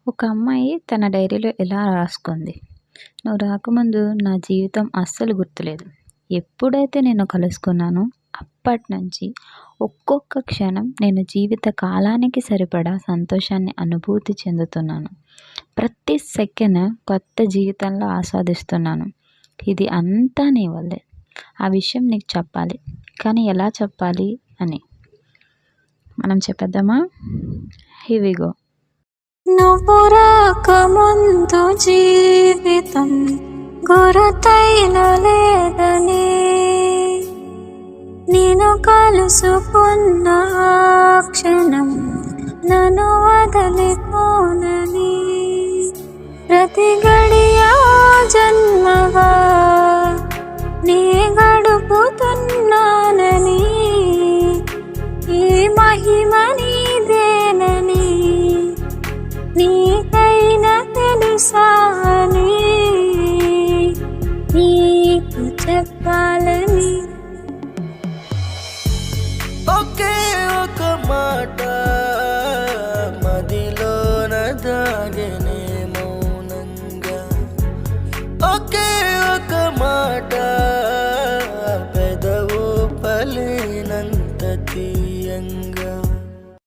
ఒక అమ్మాయి తన డైరీలో ఇలా రాసుకుంది. "నువ్వు రాకముందు నా జీవితం అస్సలు గుర్తులేదు. ఎప్పుడైతే నిన్ను కలుసుకున్నానో అప్పటినుంచి ఒక్కొక్క క్షణం నేను జీవిత కాలానికి సరిపడా సంతోషాన్ని అనుభూతి చెందుతున్నాను. ప్రతి సెకను కొత్త జీవితంలో ఆస్వాదిస్తున్నాను. ఇది అంతా నీ వల్లే. ఆ విషయం నీకు చెప్పాలి. కానీ ఎలా చెప్పాలి" అని. మనం చెప్పేద్దామా? Here we go. నువ్వు రాకముందు జీవితం గురుతైన లేదని, నేను కలుసుకున్న ఆ క్షణం నన్ను వదిలిపోనని, ప్రతి గడియా జన్మగా నీ గడుపుతున్నానని, ఈ మహిమ నీదేనని నీకైనా తెలుసా అని నీకు చెప్పాలని. ఒకే ఒక మాట